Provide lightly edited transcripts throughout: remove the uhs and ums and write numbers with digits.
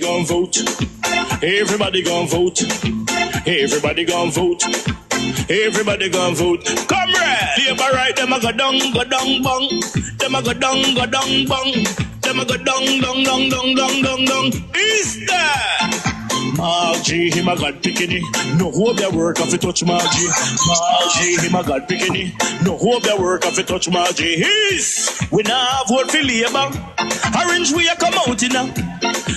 Gon' vote. Everybody gon' vote. Everybody gon' vote. Everybody gon' vote. Comrade! Labor right, them a go down, bong. Them a go down, bong. Them a go down. Is that? Margie, him a God picking. No hope their work if you touch Margie. Margie, him a God picking. No hope their work if you touch Margie. We now vote for Labour. Orange we a come out in now.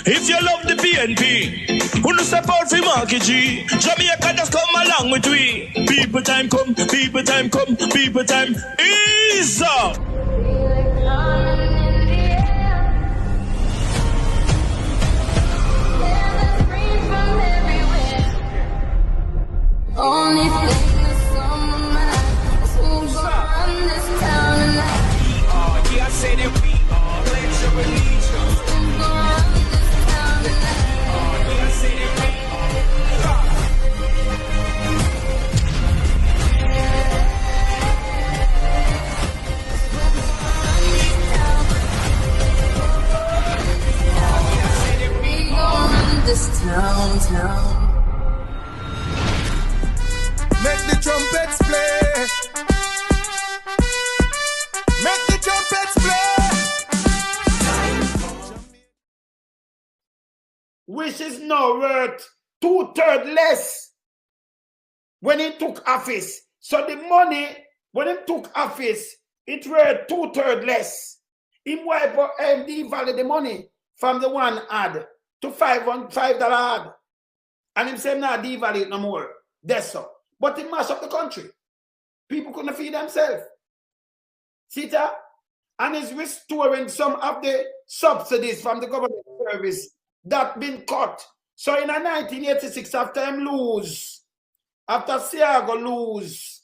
If you love the PNP, who no step out for Marky G. Jamaica just come along with we. People time come, people time come, people time is up. Only thing that's on my mind is who's gonna run this town tonight. Yeah, I say that we are. Pledge your allegiance. Who's gonna run this town tonight? Yeah, I say that we We gonna run this town. Make the trumpets play. Make the trumpets play. Which is now worth 2/3 less when he took office. So the money, when he took office, it worth 2/3 less. He wipe out devalue the money from the one ad to $5 ad. And him say now devalue it no more. That's so. But it mash up the country. People couldn't feed themselves. See that? And is restoring some of the subsidies from the government service that been cut. So in 1986, after him lose, after Siago lose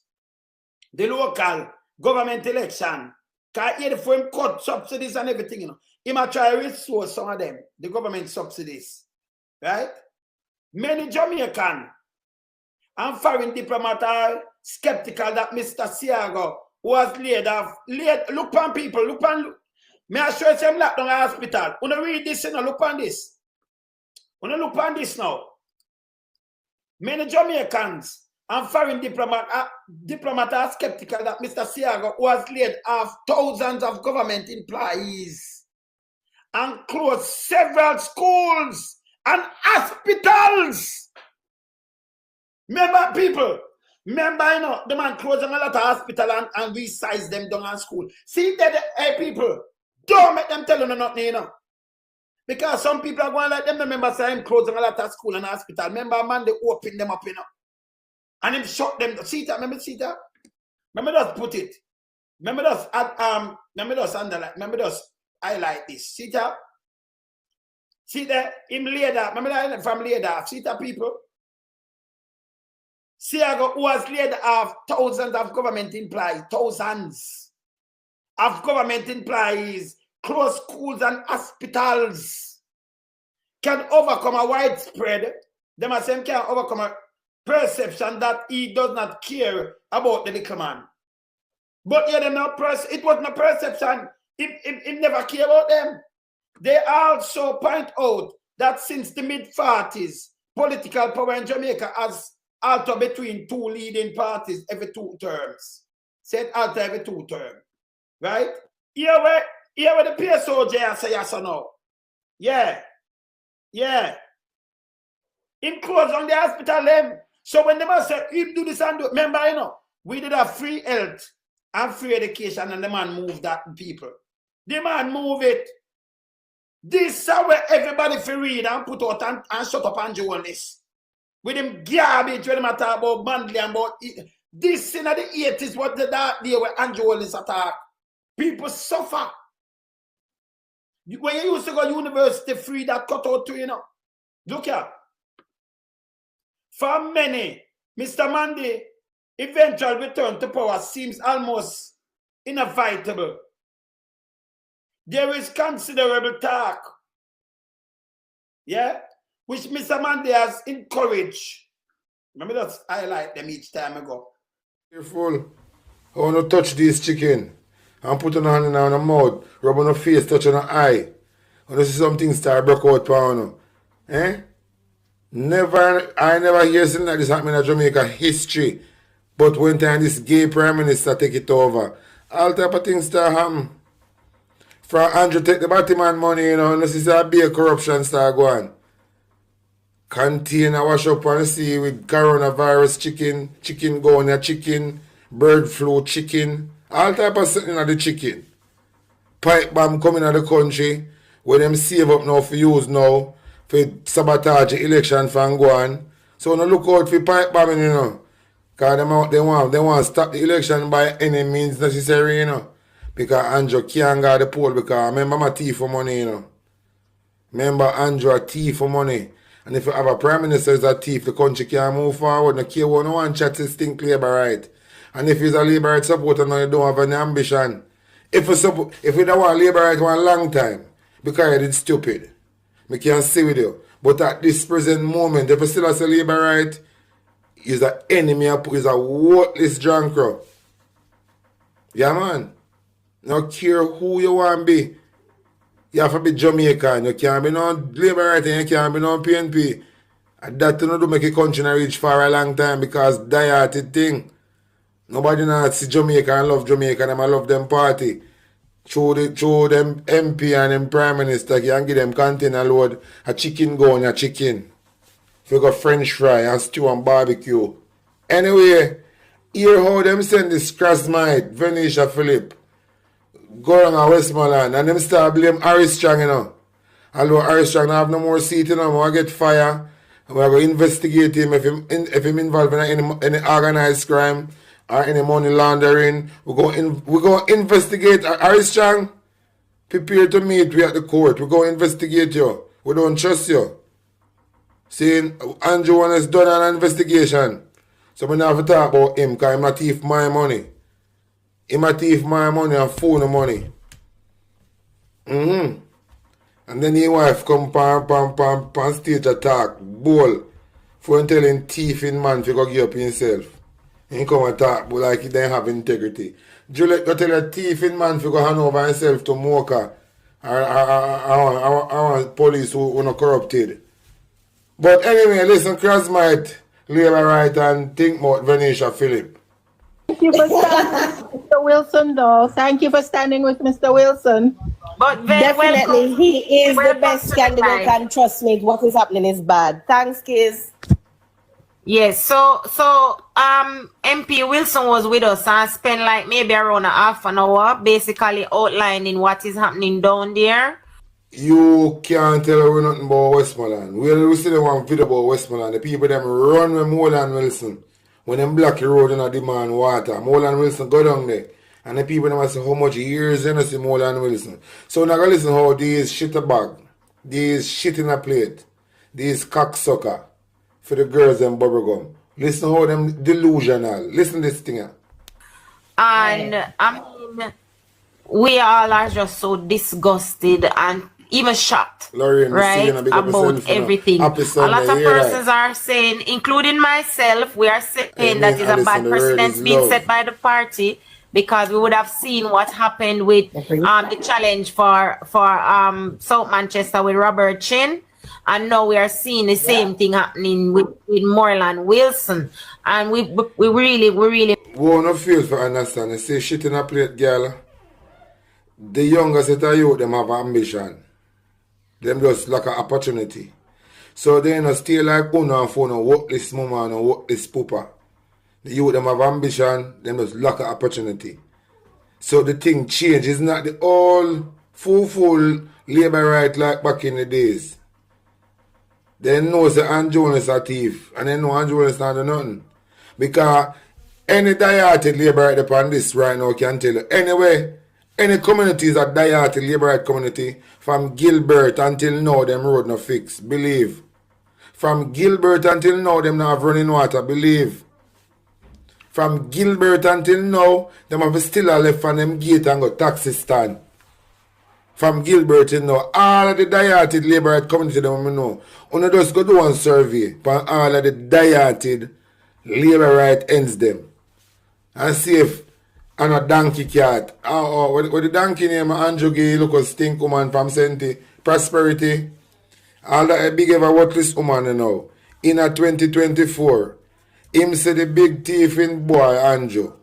the local government election, because he for him cut subsidies and everything, you know, he might try to restore some of them, the government subsidies. Right? Many Jamaican and foreign diplomats are skeptical that Mr. Siago was laid off. Look on people, look on. May I show you some lockdown in the hospital? Wanna read this, you know, look on this. Wanna look on this now. Many Jamaicans and foreign diplomats are skeptical that Mr. Siago was laid off thousands of government employees and closed several schools and hospitals. Remember, people, you know, the man closing a lot of hospital and resize them down in school. See that, hey, people, don't make them tell you nothing, you know. Because some people are going like them, remember, saying closing a lot of school and hospital. Remember, man, they open them up, you know. And him shut them. See that? Remember, see that? Remember, just put it. Remember, just underline. Remember, just highlight this. See that? See that? Him laid off. Remember that from laid off. See that, people? Siago was laid off thousands of government employees, closed schools and hospitals. Can overcome a widespread, them are saying can overcome a perception that he does not care about the little man. But yeah, it wasn't a perception. He never cared about them. They also point out that since the mid-40s, political power in Jamaica has altered between two leading parties every 2 terms. Said alter every 2 terms. Right? Here where the PSOJ say yes or no. Yeah. Yeah. In close on the hospital them. So when they must say, you do this and do, remember, you know, we did have free health and free education and the man moved that people. The man move it. This is where everybody free read and put out and shut up and join this. With them garbage when they talk about Mandley and about it. This in the 80s what the dark day where Andrew Wallace attack. People suffer. When you used to go to university free, that cut out to, you know. Look here. For many, Mr. Mandy, eventual return to power seems almost inevitable. There is considerable talk, yeah, which Mr. Mandy has encouraged. Let me just highlight them each time I go. Careful. I want to touch this chicken and put on a hand in the mouth, rub on the face, touch on the eye. And you see something start break out for you. Eh? I never hear something like this happening in Jamaica history. But when time this gay prime minister take it over, all type of things start happen. From Andrew take the Batman money, you know, unless it's a big corruption start going. Container wash up on the sea with coronavirus chicken going a chicken, bird flu chicken, all type of something at the chicken. Pipe bomb coming out of the country, where them save up now for use now, for sabotage the election from going. So no look out for pipe bombing, you know. Because they want to stop the election by any means necessary, you know. Because Andrew can't go to the poll because remember my thief for money, you know. Remember Andrew a thief for money. And if you have a prime minister who's a thief, the country can't move forward. No care what no one chat is think Labour right. And if he's a Labour right supporter, now you don't have any ambition. If we don't want Labour right for a long time, because you did stupid, we can't see with you. But at this present moment, if you still have a Labour right, he's an enemy, he's a worthless drunk. Yeah, man. No care who you want to be. You have to be Jamaican. You can't be no Labour right and you can't be no PNP. And that do not make a country not reach for a long time because die-hearted thing. Nobody not see Jamaica and love Jamaica and I love them party. Through them MP and them Prime Minister, you can give them container load a chicken go on a chicken. If you got French fry and stew and barbecue. Anyway, hear how them send this Crossmite, Venetia Philip, go on Westmoreland and them start blame Harris Strong, you know. Although Harris Strong don't have no more seat, you know, we're going to get fire. We're going to investigate him if him involved in any organized crime or any money laundering. We're going to investigate Harris Strong. Prepare to meet we at the court. We're going to investigate you. We don't trust you. Saying Andrew has done an investigation. So we don't have to talk about him because he's not thief my money. He might thief my money and phone money. And then his wife come pan stage attack, bowl, for him telling thieving man to go give up himself. He come and talk but like he don't have integrity. Juliet go tell a thieving man to go hand over himself to Mocha or police who are not corrupted. But anyway, listen, Crossmite, Labour right and think about Venetia Philip. Thank you for standing with Mr. Wilson, though. Thank you for standing with Mr. Wilson. But Definitely, he is the best candidate, and trust me, what is happening is bad. Thanks, Kiz. Yes, so MP Wilson was with us and spent like maybe around a half an hour basically outlining what is happening down there. You can't tell her nothing about Westmoreland. We see the one video about Westmoreland. The people them run with Moreland Wilson. When them block the road and I demand water, Moreland Wilson go down there. And the people them say how much years they see Moreland Wilson. So now go listen how these shit a bag, these shit in a plate, these cocksucker for the girls and bubblegum. Listen how them delusional. Listen this thing here. And I mean, we all are just so disgusted and even shocked, Lauren, right, about everything. A lot of persons are saying, including myself, we are saying that is a bad precedent being set by the party because we would have seen what happened with the challenge for South Manchester with Robert Chin. And now we are seeing the same thing happening with Moreland Wilson. And we really... We won't feel for understand. They say shit in a plate, girl. The younger set of youth, them have ambition. Them just lack an opportunity. So they don't stay like Una and phone and work this mama and work this pooper. The youth, them have ambition, them just lack an opportunity. So the thing change. It's not the all full Labour right like back in the days. They know that Andrew is a thief. And they know Andrew is not doing nothing. Because any die-hearted Labour right upon this right now can tell you. Anyway, any community is a die-hearted Labour right community. From Gilbert until now, them road no fix. Believe. From Gilbert until now, them not have running water. Believe. From Gilbert until now, them have still a left on them gate and go taxi stand. From Gilbert till now, all of the die-hearted Labour right community them know. Una just go do one survey for all of the die-hearted Labour right ends them. And see if and a donkey cat. What the donkey name Andrew Gay look a stink woman from Senti Prosperity. All that a big ever worthless woman, you know. In a 2024, him say the big thief in boy, Andrew.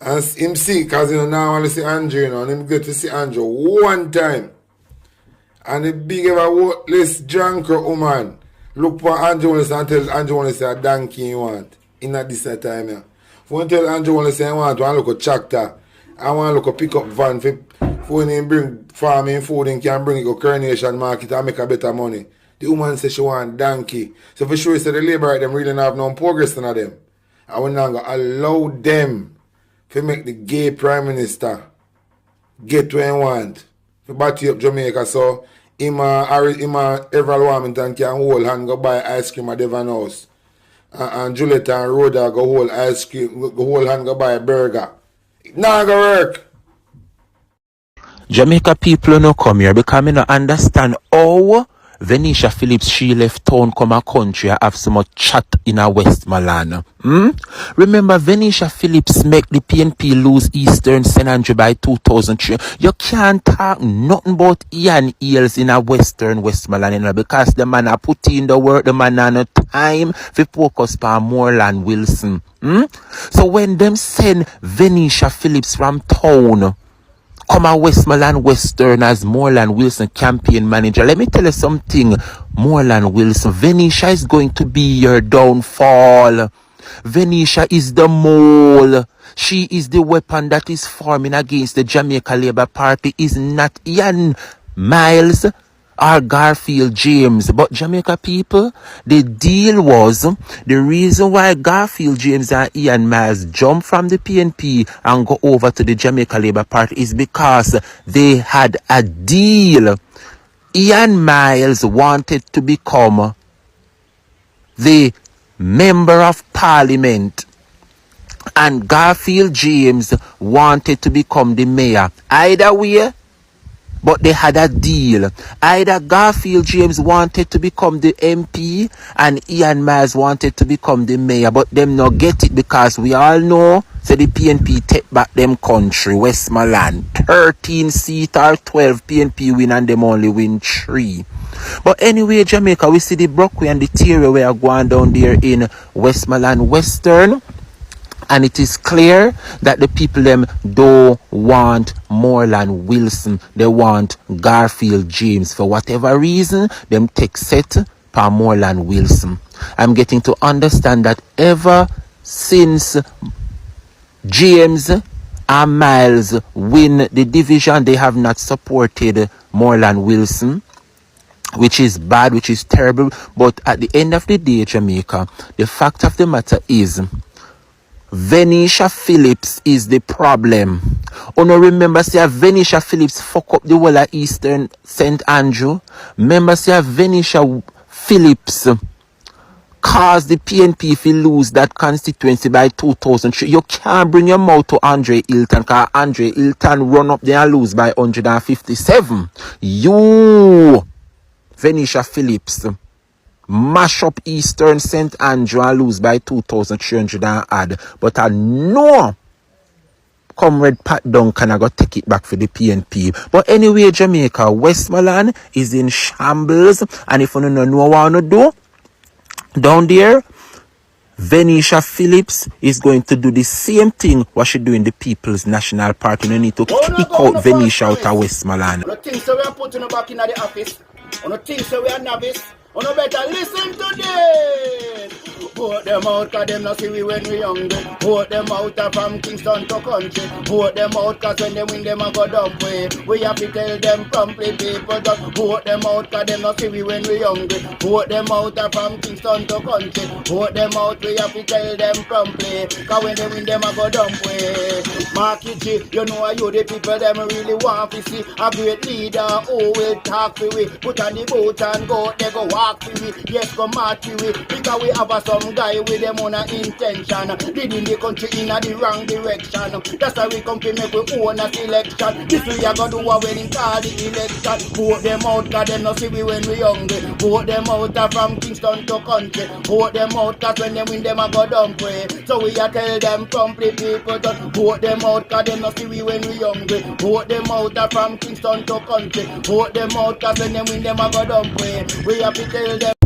And him see, because you know, now I want to see Andrew, you know, and him get to see Andrew one time. And the big ever worthless drunker woman look for Andrew and tell Andrew want to say a donkey you want. In a this time, yeah. If you tell Andrew want to say I want to look a tractor, I want to look a pickup van for when he bring farming food and can bring it to Coronation Market and make a better money. The woman says she want donkey. So for sure, the labor them really not have no progress in them. And we're not going to allow them to make the gay prime minister get what he want. To batty up Jamaica so him Everal Warmington can hold hand go buy ice cream at Devon House. And Juliet and Rhoda go hold ice cream, go hold hand go buy a burger. It not gonna work. Jamaica people no come here because I no understand how Venetia Phillips she left town come a country and have so much chat in a Westmoreland. Remember Venetia Phillips make the PNP lose Eastern St. Andrew by 2003. You can't talk nothing about Ian Eels in a Western Westmoreland, you know, because the man a put in the work, the man a no time for focus on Moreland Wilson. So when them send Venetia Phillips from town come a Westmoreland Western as Moreland Wilson campaign manager. Let me tell you something, Moreland Wilson. Venetia is going to be your downfall. Venetia is the mole. She is the weapon that is forming against the Jamaica Labour Party. Is not Ian Miles or Garfield James. But Jamaica people, the deal was, the reason why Garfield James and Ian Miles jumped from the PNP and go over to the Jamaica Labour Party is because they had a deal. Ian Miles wanted to become the Member of Parliament and Garfield James wanted to become the mayor. Either way, but they had a deal. Either Garfield James wanted to become the MP and Ian Miles wanted to become the mayor, but them not get it because we all know so the PNP take back them country, Westmoreland. 13 seat or 12 PNP win and them only win 3. But anyway, Jamaica, we see the Brockway and the Terry we are going down there in Westmoreland Western. And it is clear that the people them don't want Moreland Wilson. They want Garfield James. For whatever reason, them take set for Moreland Wilson. I'm getting to understand that ever since James and Miles win the division, they have not supported Moreland Wilson, which is bad, which is terrible. But at the end of the day, Jamaica, the fact of the matter is, Venetia Phillips is the problem. Oh no, remember say Venetia Phillips fuck up the whole of Eastern St. Andrew. Remember say Venetia Phillips caused the PNP to lose that constituency by 2003. You can't bring your mouth to Andre Hilton because Andre Hilton run up there and lose by 157. You, Venetia Phillips, mash up Eastern St. Andrew and lose by 2,300 and add. But I know Comrade Pat Duncan I got take it back for the PNP. But anyway, Jamaica, Westmoreland is in shambles. And if you don't know what I want to do, down there, Venetia Phillips is going to do the same thing what she do in the People's National Party. You need to kick out Venetia out of Westmoreland. No things so we are putting her back in the office. No things so we are novice. You no better listen to this. Vote them out cause them not see we when we young. Vote them out from Kingston to country. Vote them out cause when they win them a go dump way. We have to tell them promptly people just vote them out cause them not see we when we young. Vote them out from Kingston to country. Vote them out, we have to tell them promptly. Cause when they win them a go dump way. Marky G, you know you the people them really want to see a great leader who will talk to we. Put on the boat and go, they go walk to we. Yes, go march to we. Because we have some some guy with them on a intention, leading the country in a the wrong direction. That's why we come to make we own a selection. This we are gonna do when in call the election. Vote them out, cause them no see we when we hungry. Vote them out from Kingston to country. Vote them out, cause when they win them a go down pray. So we a tell them complete people don't vote them out, cause them no see we when we hungry. Vote them out from Kingston to country. Vote them out, cause when they win them a go down pray. We have to tell them